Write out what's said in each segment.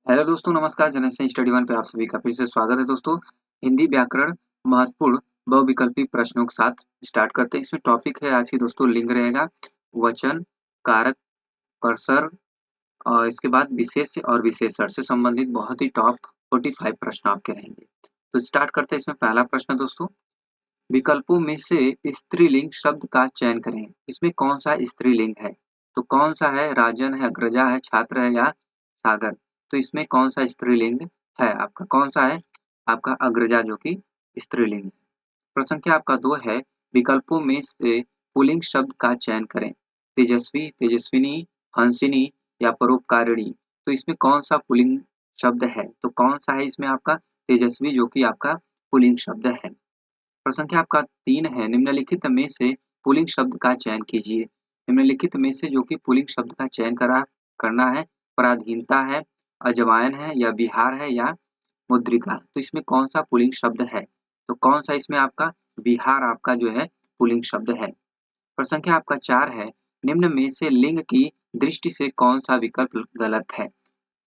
Hello दोस्तों, नमस्कार। General study one पे आप सभी का फिर से स्वागत है दोस्तों। हिंदी व्याकरण महत्वपूर्ण बहुविकल्पी प्रश्नों के साथ स्टार्ट करते हैं। इसमें टॉपिक है आज की दोस्तों लिंग रहेगा, वचन, कारक, परसर्ग और इसके बाद विशेष्य और विशेषण से संबंधित बहुत ही टॉप 45 प्रश्न आपके रहेंगे। तो स्टार्ट करते हैं। इसमें पहला प्रश्न दोस्तों, विकल्पों में से स्त्रीलिंग शब्द का चयन करें। इसमें कौन सा स्त्रीलिंग है? तो कौन सा है? राजन है, अग्रजा है, छात्र है या सागर? तो इसमें कौन सा स्त्रीलिंग है आपका? कौन सा है आपका? अग्रजा, जो कि स्त्रीलिंग है। प्रश्न संख्या आपका 2 है, विकल्पों में से पुल्लिंग शब्द का चयन करें। तेजस्वी, तेजस्विनी, हंसिनी या परोपकारिणी। तो इसमें कौन सा पुल्लिंग शब्द है? तो कौन सा है इसमें आपका? तेजस्वी, जो कि आपका पुल्लिंग शब्द है। प्रश्न संख्या आपका 3 है, निम्नलिखित में से पुल्लिंग शब्द का चयन कीजिए। निम्नलिखित में से जो कि पुल्लिंग शब्द का चयन करना है, पराधीनता है, अजवायन है या बिहार है या मुद्रिका। तो इसमें कौन सा पुल्लिंग शब्द है? तो कौन सा इसमें आपका? बिहार आपका जो है पुल्लिंग शब्द है। प्रश्न संख्या आपका 4 है, निम्न में से लिंग की दृष्टि से कौन सा विकल्प गलत है?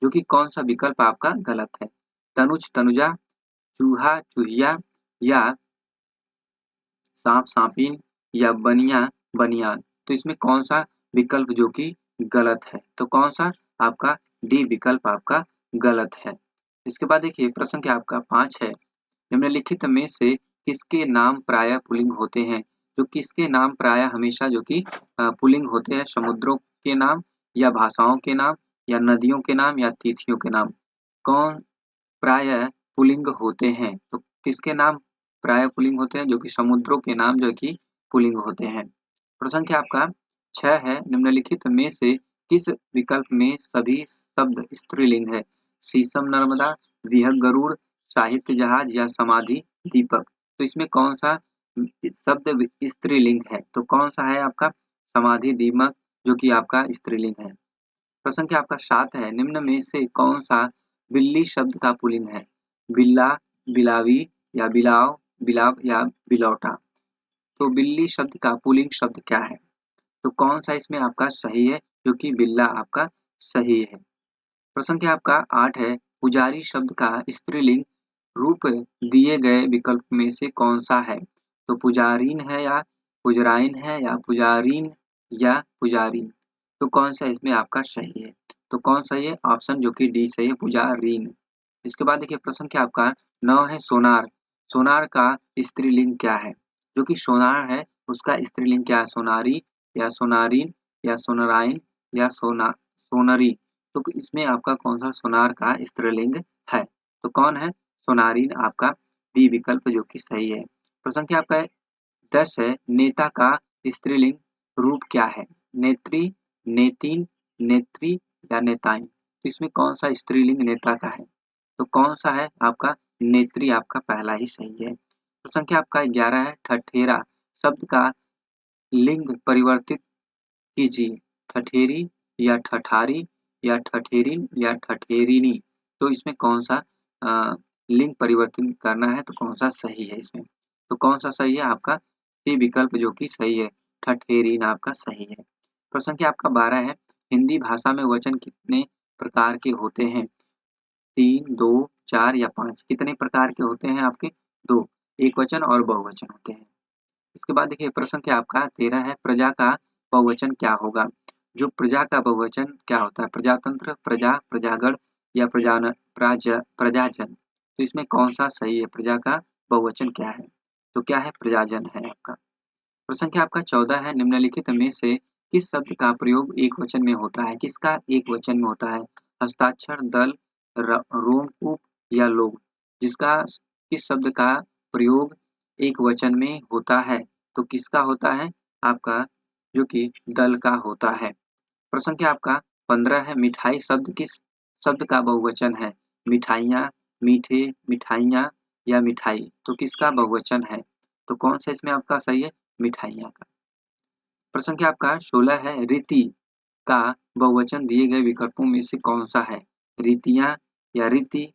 जो कि कौन सा विकल्प आपका गलत है? तनुज, तनुजा, चूहा, चूहिया या साँप-साँपिन या बनिया-बनियान। तो इसमें कौन-सा विकल्प जो कि गलत है? तो कौन-सा आपका? डी विकल्प आपका गलत है। इसके बाद देखिए प्रश्न संख्या आपका 5 है, निम्नलिखित में से किसके नाम प्रायः पुल्लिंग होते हैं? जो किसके नाम प्रायः हमेशा जो कि पुल्लिंग होते हैं? समुद्रों के नाम या भाषाओं के नाम या नदियों के नाम या तिथियों के नाम? कौन प्रायः पुल्लिंग होते हैं? तो किसके नाम प्रायः पुल्लिंग होते हैं? जो कि समुद्रों के नाम जो कि पुल्लिंग होते हैं। प्रश्न संख्या आपका 6 है, निम्नलिखित में से किस विकल्प में सभी शब्द स्त्रीलिंग है? शीशम, नर्मदा, विहंग, गरुड़, साहित्य जहाज या समाधि दीपक। तो इसमें कौन सा शब्द स्त्रीलिंग है? तो कौन सा है आपका? समाधि दीपक, जो कि आपका स्त्रीलिंग है। प्रश्न संख्या आपका 7 है, निम्न में से कौन सा बिल्ली शब्द का पुल्लिंग है? बिल्ला, बिलावी या बिलाव, बिलाव या बिलौटा। तो बिल्ली शब्द का पुल्लिंग शब्द क्या है? तो कौन सा इसमें आपका सही है? जो कि बिल्ला आपका सही है। प्रश्न संख्या आपका 8 है, पुजारी शब्द का स्त्रीलिंग रूप दिए गए विकल्प में से कौन सा है? तो पुजारीन है या पुजराइन है या पुजारीन या पुजारीन। तो कौन सा इसमें आपका सही है? तो कौन सही है? ऑप्शन जो कि डी सही है, पुजारीन। इसके बाद देखिए प्रश्न क्या आपका 9 है, सोनार। सोनार का स्त्रीलिंग क्या है? जो कि सोनार है उसका स्त्रीलिंग क्या है? सोनारी या सोनारीन या सोनराइन या सोनरी। तो इसमें आपका कौन सा सोनार का स्त्रीलिंग है? तो कौन है? सोनारीन आपका बी विकल्प जो कि सही है। प्रश्न क्या आपका 10 है, नेता का स्त्रीलिंग रूप क्या है? नेत्री, नेतिन, नेत्री या नेताइन। तो इसमें कौन सा स्त्रीलिंग नेता का है? तो कौन सा है आपका? नेत्री आपका पहला ही सही है। प्रश्न संख्या आपका 11 है, ठठेरा शब्द का लिंग परिवर्तित कीजिए। ठठेरी या ठठारी या ठठेरिन या ठठेरिनी। तो इसमें कौन सा लिंग परिवर्तन करना है? तो कौन सा सही है इसमें? तो कौन सा सही है आपका? सी विकल्प जो कि सही है, ठठेरिन आपका सही है। प्रश्न संख्या आपका 12 है, हिंदी भाषा में वचन कितने प्रकार के होते हैं? 3, 2, 4 या 5। कितने प्रकार के होते हैं आपके? 2, एकवचन और बहुवचन होते हैं। इसके बाद देखिए प्रश्न क्या आपका 13 है, प्रजा का बहुवचन क्या होगा? जो प्रजा का बहुवचन क्या होता है? प्रजातंत्र, प्रजा, प्रजागण या प्रजाजन। तो इसमें कौन सा सही है? प्रजा का बहुवचन क्या है? तो क्या है? प्रजाजन है आपका। प्रश्न क्या आपका 14 है, निम्नलिखित में से किस शब्द का प्रयोग एक वचन में होता है? किसका एक वचन में होता है? हस्ताक्षर, दल, रोमकूप या लोग। जिसका किस शब्द का प्रयोग एक वचन में होता है? तो किसका होता है? आपका जो कि दल का होता है। प्रश्न क्या आपका 15 है, मिठाई शब्द किस शब्द का बहुवचन है? मिठाइयाँ, मीठे, मिठाइयाँ या मिठाई। तो किसका बहुवचन है? तो कौन सा इसमें आपका सही है? मिठाइयाँ का। प्रश्न क्या आपका 16 है, रीति का बहुवचन दिए गए विकल्पों में से कौन सा है? रीतियाँ या रीति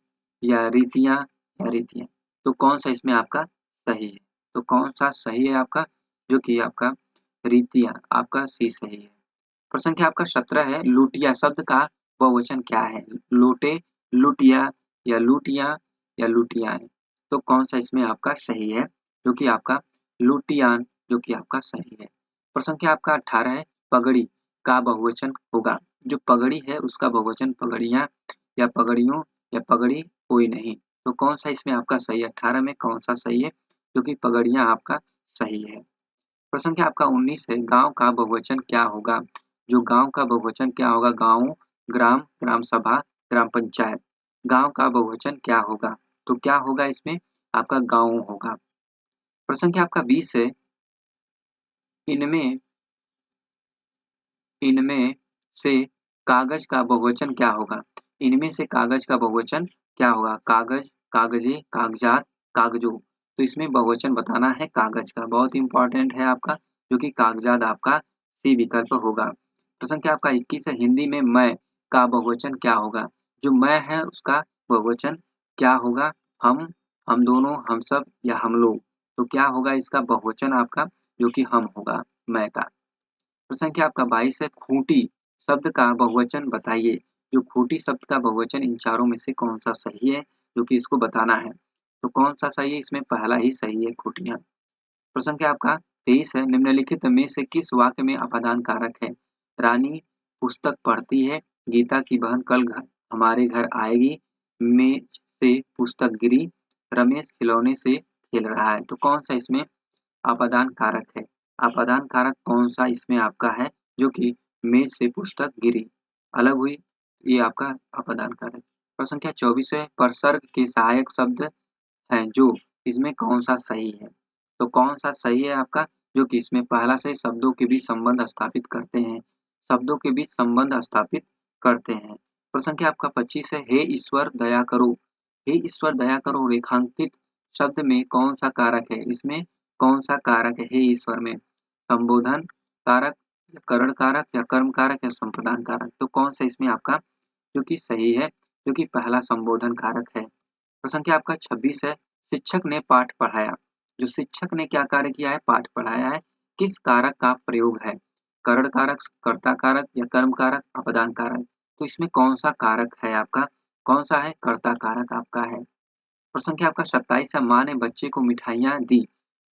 या रीतियाँ या रीतियाँ। तो कौन सा इसमें आपका सही है? तो कौन सा सही है आपका? जो कि आपका रीतियाँ आपका सी सही है। प्रश्न क्या आपका 17 है, लुटिया शब्द का बहुवचन क्या है? लोटे, लुटिया या लुटिया या लुटियाएं। तो कौन सा इसमें आपका सही है, जो कि आपका लुटियान जो कि आपका सही है। प्रश्न संख्या आपका 18 है, पगड़ी का बहुवचन होगा। जो पगड़ी है उसका बहुवचन पगड़ियां या पगड़ियों या पगड़ी कोई नहीं। तो कौन सा इसमें आपका सही है, 18 में कौन सा सही है, जो कि पगड़ियां आपका सही है। प्रश्न संख्या आपका 19 है, गांव का बहुवचन क्या होगा। जो गांव का बहुवचन क्या होगा, गांव, ग्राम, ग्राम सभा, ग्राम पंचायत। गांव का बहुवचन क्या होगा, तो क्या होगा इसमें आपका गांव होगा। प्रश्न संख्या आपका 20 है, इनमें इनमें से कागज का बहुवचन क्या होगा। इनमें से कागज का बहुवचन क्या होगा, कागज, कागजे, कागजात, कागजों। तो इसमें बहुवचन बताना है कागज का, बहुत इंपॉर्टेंट है आपका, जो कि कागजात आपका सी विकल्प होगा। प्रश्न क्या आपका 21 है, हिंदी में मैं का बहुवचन क्या होगा। जो मैं है उसका बहुवचन क्या होगा, हम दोनों, हम सब या हम लोग। तो क्या होगा इसका बहुवचन आपका, जो कि हम होगा मैं का। प्रश्न संख्या आपका 22 है, खूंटी शब्द का बहुवचन बताइए। जो खूंटी शब्द का बहुवचन इन चारों में से कौन सा सही है, जो कि इसको बताना है। तो कौन सा सही है, इसमें पहला ही सही है, खूंटियां। प्रश्न संख्या आपका 23 है, निम्नलिखित में से किस वाक्य में अपादान कारक है। रानी पुस्तक पढ़ती है, गीता की बहन कल घर हमारे घर आएगी, मेज से पुस्तक गिरी, रमेश खिलौने से खेल रहा है। तो कौन सा इसमें अपादान कारक है। अपादान कारक कौन सा इसमें आपका है, जो कि मेज से पुस्तक गिरी अलग हुई, ये आपका अपादान कारक। प्रश्न संख्या 24 है, परसर्ग के सहायक शब्द हैं जो, इसमें कौन सा सही है। तो कौन सा सही है आपका, जो कि इसमें पहला से शब्दों के बीच संबंध स्थापित करते हैं, शब्दों के बीच संबंध स्थापित करते हैं। प्रश्न संख्या आपका 25 है, हे ईश्वर दया करो। हे ईश्वर दया करो रेखांकित शब्द में कौन सा कारक है। इसमें कौन सा कारक है, हे ईश्वर में संबोधन कारक, करण कारक या कर्म कारक या संप्रदान कारक। तो कौन सा इसमें आपका जो कि सही है, जो कि पहला संबोधन कारक है। प्रश्न संख्या आपका 26 है, शिक्षक ने पाठ पढ़ाया। जो शिक्षक ने क्या कार्य किया है, पाठ पढ़ाया है, किस कारक का प्रयोग है, करण कारक, कर्ता कारक या कर्म कारक, अपदान कारक। तो इसमें कौन सा कारक है आपका, कौन सा है, कर्ता कारक आपका है। प्रश्न संख्या आपका 27 है, माँ ने बच्चे को मिठाइयाँ दी।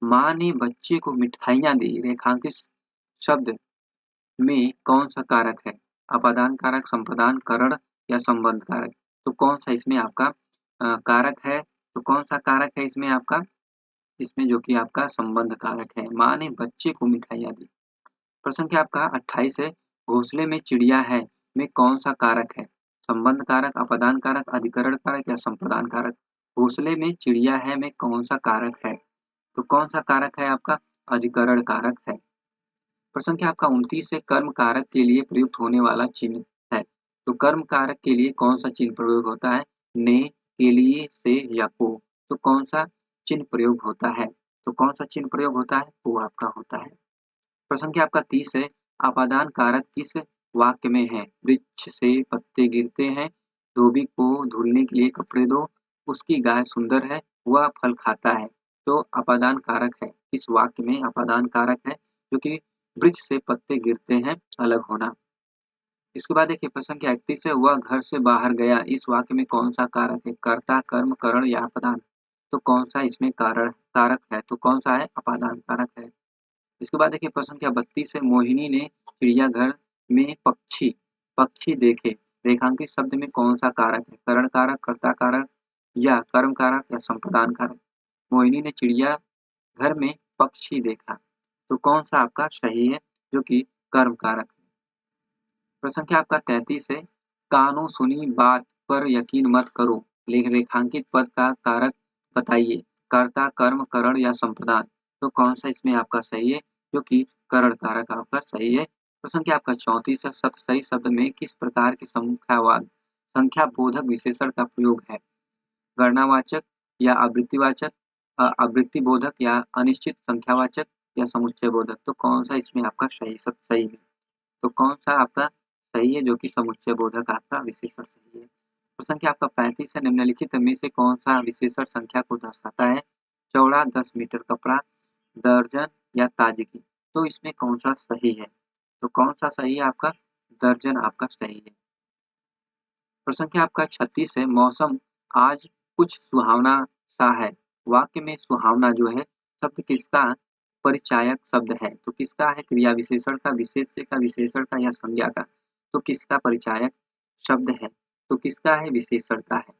माँ ने बच्चे को मिठाइयाँ दी रेखांकित शब्द में कौन सा कारक है, अपादान कारक, संप्रदान, करण या संबंध कारक। तो कौन सा इसमें आपका कारक है, तो कौन सा कारक है इसमें आपका, इसमें जो कि आपका संबंध कारक है, माँ ने बच्चे को मिठाइयाँ दी। प्रश्न क्या आपका 28 है, घोंसले में चिड़िया है में कौन सा कारक है, संबंध कारक, अपदान कारक, अधिकरण कारक या संप्रदान कारक। घोंसले में चिड़िया है में कौन सा कारक है, तो कौन सा कारक है आपका, अधिकरण कारक है। प्रश्न क्या आपका 29 है, कर्म कारक के लिए प्रयुक्त होने वाला चिन्ह है। तो कर्म कारक के लिए कौन सा चिन्ह प्रयोग होता है, ने, के लिए, से या को। तो कौन सा चिन्ह प्रयोग होता है, तो कौन सा चिन्ह प्रयोग होता है, वो आपका होता है। प्रश्न क्या आपका 30 है, अपादान कारक किस वाक्य में है। वृक्ष से पत्ते गिरते हैं, धोबी को धुलने के लिए कपड़े दो, उसकी गाय सुंदर है, वह फल खाता है। तो अपादान कारक है, इस वाक्य में अपादान कारक है, जो कि वृक्ष से पत्ते गिरते हैं अलग होना। इसके बाद देखिए प्रश्न क्या 31 है, वह घर से बाहर गया। इस वाक्य में कौन सा कारक है, कर्ता, कर्म, करण या अपादान। तो कौन सा इसमें कारण कारक है, तो कौन सा है, अपादान कारक है। इसके बाद देखिए प्रश्न क्या 32 है, मोहिनी ने चिड़ियाघर में पक्षी पक्षी देखे। रेखांकित शब्द में कौन सा कारक है, करण कारक, कर्ता कारक या कर्म कारक या संप्रदान कारक। मोहिनी ने चिड़ियाघर में पक्षी देखा, तो कौन सा आपका सही है, जो कि कर्म कारक है। प्रश्न क्या आपका 33 है, कानों सुनी बात पर यकीन मत करो। रेखांकित पद का कारक बताइए, कर्ता, कर्म, करण या संप्रदान। तो कौन सा इसमें आपका सही है, जो कि करण कारक आपका सही है। प्रश्न क्या आपका 34 है, सही शब्द में किस प्रकार के संख्यावाद संख्या बोधक विशेषण का प्रयोग है, गणनावाचक या आवृत्तिवाचक, आवृत्ति बोधक या अनिश्चित संख्यावाचक या समुच्चय बोधक। तो कौन सा इसमें आपका सही है, तो कौन सा आपका सही है, जो कि समुच्चय बोधक आपका विशेषण सही है। प्रश्न क्या आपका 35 है, निम्नलिखित में से कौन सा विशेषण संख्या को दर्शाता है, चौड़ा, 10 मीटर कपड़ा, दर्जन या ताजगी। तो इसमें कौन सा सही है, तो कौन सा सही है आपका, दर्जन आपका सही है। प्रश्न संख्या आपका 36 है, मौसम आज कुछ सुहावना सा है। वाक्य में सुहावना जो है शब्द किसका परिचायक शब्द है? तो किसका है? क्रिया विशेषण का, विशेष्य का, विशेषण का या संज्ञा का? तो किसका परिचायक शब्द है? तो किसका है? विशेषण का है।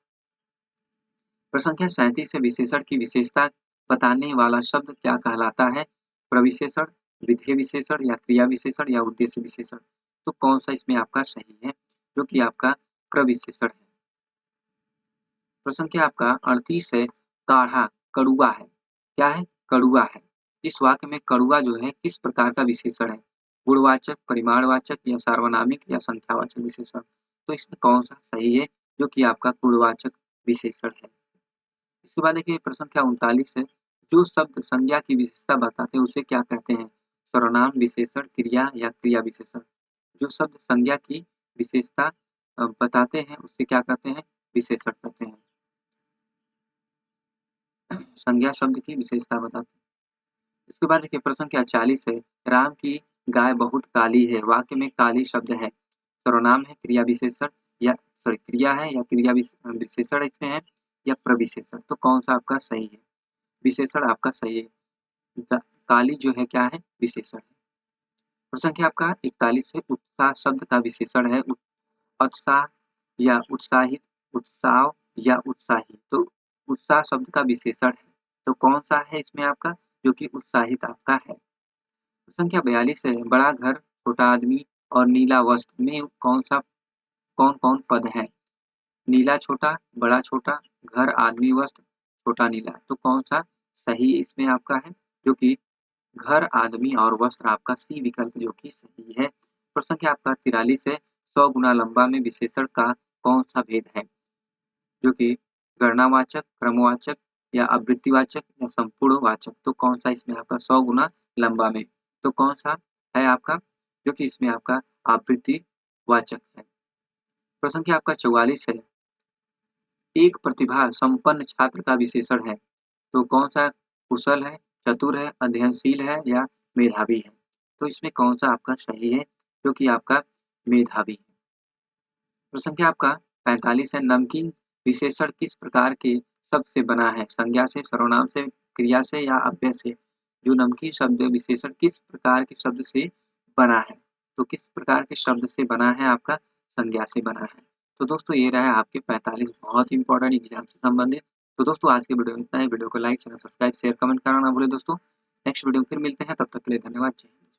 प्रश्न संख्या 37 है, विशेषण की विशेषता बताने वाला शब्द क्या कहलाता है? प्रविशेषण, विधेय विशेषण या क्रिया विशेषण या उद्देश्य विशेषण? तो कौन सा इसमें आपका सही है? जो कि आपका प्रविशेषण है। प्रश्न संख्या आपका 38 है, काढ़ा कड़ुआ है। क्या है? कड़ुआ है। इस वाक्य में कड़ुआ जो है किस प्रकार का विशेषण है? गुणवाचक, परिमाणवाचक या सार्वनामिक या संख्यावाचक विशेषण? तो इसमें कौन सा सही है? जो कि आपका गुणवाचक विशेषण है। इसके बाद देखिए प्रश्न संख्या 39 है, जो शब्द संज्ञा की विशेषता बताते हैं उसे क्या कहते हैं? सर्वनाम, विशेषण, क्रिया या क्रिया विशेषण? जो शब्द संज्ञा की विशेषता बताते हैं उसे क्या कहते हैं? विशेषण कहते हैं। संज्ञा शब्द की विशेषता बताते हैं। इसके बाद देखिए प्रश्न संख्या 40 है, राम की गाय बहुत काली है। वाक्य में काली शब्द है, सर्वनाम है, क्रिया विशेषण या क्रिया है या क्रिया विशेषण इसमें है या प्रविशेषण? तो कौन सा आपका सही है? विशेषण आपका सही है। काली जो है क्या है? विशेषण है। प्रश्न संख्या आपका 41 है, उत्साह शब्द का विशेषण है। उत्साह या उत्साहित, उत्साह या उत्साही? तो उत्साह शब्द का विशेषण है, तो कौन सा है इसमें आपका? जो कि उत्साहित आपका है। संख्या 42 है, बड़ा घर, छोटा आदमी और नीला वस्त्र में कौन कौन पद है? नीला छोटा, बड़ा छोटा, घर, आदमी, वस्त्र, छोटा नीला? तो कौन सा सही इसमें आपका है? जो कि घर, आदमी और वस्त्र आपका सी विकल्प जो कि सही है। प्रश्न संख्या आपका 43 है, 100 गुना लंबा में विशेषण का कौन सा भेद है? जो कि गणनावाचक, क्रमवाचक या आवृत्तिवाचक या संपूर्ण वाचक? तो कौन सा इसमें आपका 100 गुना लंबा में? तो कौन सा है आपका? जो कि इसमें आपका आवृत्तिवाचक है। प्रश्न संख्या आपका 44 है, एक प्रतिभा संपन्न छात्र का विशेषण है। तो कौन सा कुशल है, चतुर है, अध्ययनशील है या मेधावी है? तो इसमें कौन सा आपका सही है? जो कि आपका मेधावी है। प्रश्न संख्या आपका 45 है, नमकीन विशेषण किस प्रकार के शब्द से बना है? संज्ञा से, सर्वनाम से, क्रिया से या अव्यय से? जो नमकीन शब्द विशेषण किस प्रकार के शब्द से बना है? तो किस प्रकार के शब्द से बना है? आपका संज्ञा से बना है। तो दोस्तों ये रहा आपके 45 बहुत ही इंपॉर्टेंट एग्जाम से संबंधित। तो दोस्तों आज के वीडियो में इतना ही। वीडियो को like, channel subscribe, share, comment करना ना भूलें दोस्तों। नेक्स्ट वीडियो में फिर मिलते हैं, तब तक के लिए धन्यवाद। जय हिंद।